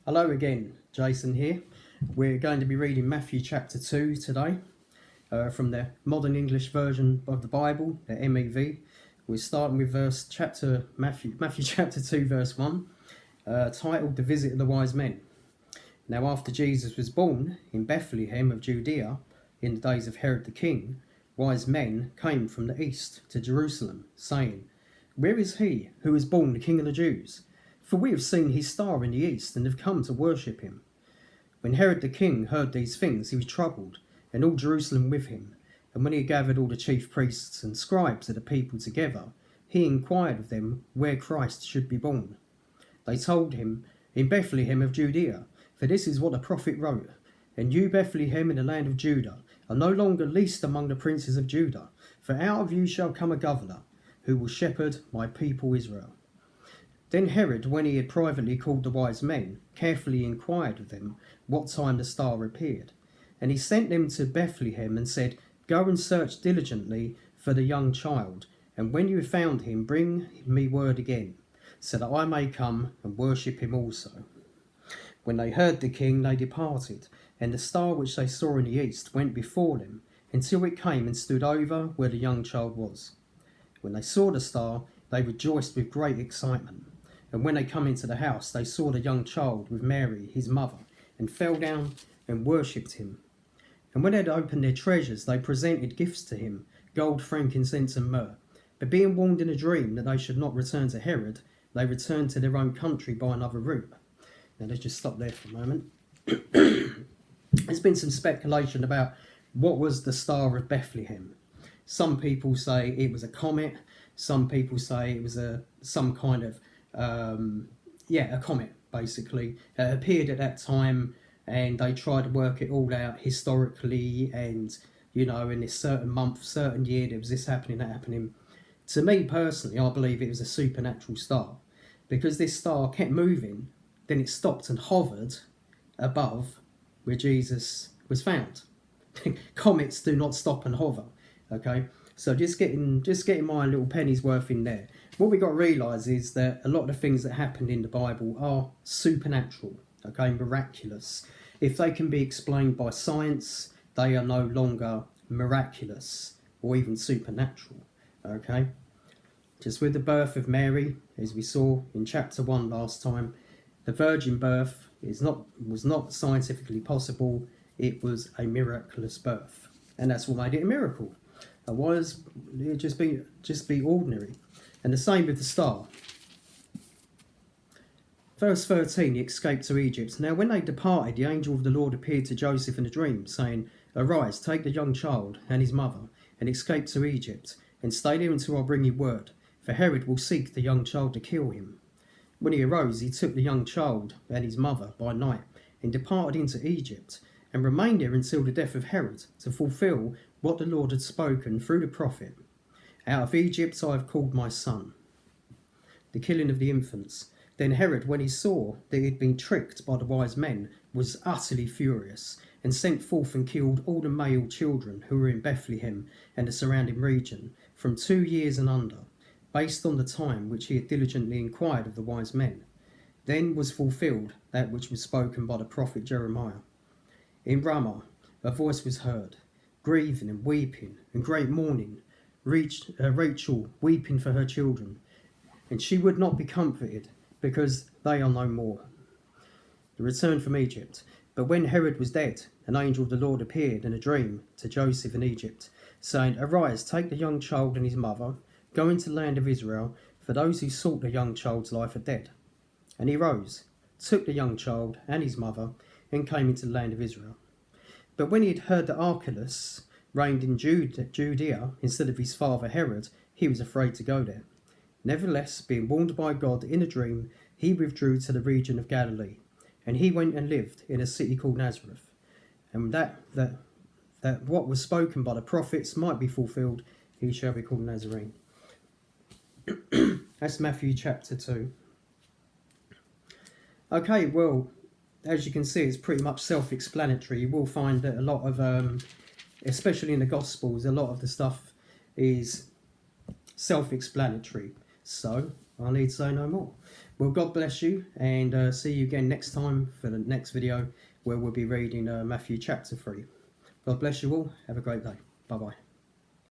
Hello again, Jason here. We're going to be reading Matthew chapter 2 today from the Modern English Version of the Bible, the MEV. We're starting with Matthew chapter 2 verse 1, titled The Visit of the Wise Men. Now after Jesus was born in Bethlehem of Judea in the days of Herod the king, wise men came from the east to Jerusalem, saying, "Where is he who is born the King of the Jews? For we have seen his star in the east and have come to worship him." When Herod the king heard these things, he was troubled, and all Jerusalem with him. And when he had gathered all the chief priests and scribes of the people together, he inquired of them where Christ should be born. They told him, "In Bethlehem of Judea, for this is what the prophet wrote. And you, Bethlehem, in the land of Judah, are no longer least among the princes of Judah, for out of you shall come a governor, who will shepherd my people Israel." Then Herod, when he had privately called the wise men, carefully inquired of them what time the star appeared. And he sent them to Bethlehem and said, "Go and search diligently for the young child, and when you have found him, bring me word again, so that I may come and worship him also." When they heard the king, they departed, and the star which they saw in the east went before them, until it came and stood over where the young child was. When they saw the star, they rejoiced with great excitement. And when they come into the house, they saw the young child with Mary, his mother, and fell down and worshipped him. And when they had opened their treasures, they presented gifts to him, gold, frankincense, and myrrh. But being warned in a dream that they should not return to Herod, they returned to their own country by another route. Now let's just stop there for a moment. There's been some speculation about what was the Star of Bethlehem. Some people say it was a comet. Some people say it was some kind of a comet, basically. It appeared at that time, and they tried to work it all out historically, and in this certain month, certain year, there was this happening, that happening. To me personally, I believe it was a supernatural star, because this star kept moving, then it stopped and hovered above where Jesus was found. Comets do not stop and hover, okay? So just getting my little penny's worth in there. What we got to realise is that a lot of the things that happened in the Bible are supernatural, okay, miraculous. If they can be explained by science, they are no longer miraculous or even supernatural, okay? Just with the birth of Mary, as we saw in chapter 1 last time, the virgin birth was not scientifically possible. It was a miraculous birth, and that's what made it a miracle. Otherwise, it would just be ordinary. And the same with the star. Verse 13, he escaped to Egypt. Now when they departed, the angel of the Lord appeared to Joseph in a dream, saying, "Arise, take the young child and his mother, and escape to Egypt, and stay there until I bring you word, for Herod will seek the young child to kill him." When he arose, he took the young child and his mother by night, and departed into Egypt, and remained there until the death of Herod, to fulfill what the Lord had spoken through the prophet. "Out of Egypt I have called my son." The killing of the infants. Then Herod, when he saw that he had been tricked by the wise men, was utterly furious, and sent forth and killed all the male children who were in Bethlehem and the surrounding region, from 2 years and under, based on the time which he had diligently inquired of the wise men. Then was fulfilled that which was spoken by the prophet Jeremiah. In Ramah a voice was heard, grieving and weeping, and great mourning, Rachel weeping for her children, and she would not be comforted, because they are no more. The return from Egypt. But when Herod was dead, an angel of the Lord appeared in a dream to Joseph in Egypt, saying, "Arise, take the young child and his mother, go into the land of Israel, for those who sought the young child's life are dead." And he rose, took the young child and his mother, and came into the land of Israel. But when he had heard that Archelaus reigned in Judea instead of his father Herod, he was afraid to go there. Nevertheless, being warned by God in a dream, he withdrew to the region of Galilee, and he went and lived in a city called Nazareth, and that what was spoken by the prophets might be fulfilled, he shall be called Nazarene. That's Matthew chapter 2. Okay, well, as you can see, it's pretty much self-explanatory. You will find that a lot of, especially in the Gospels, a lot of the stuff is self-explanatory. So I need say no more. Well, God bless you, and see you again next time for the next video where we'll be reading Matthew chapter 3. God bless you all. Have a great day. Bye-bye.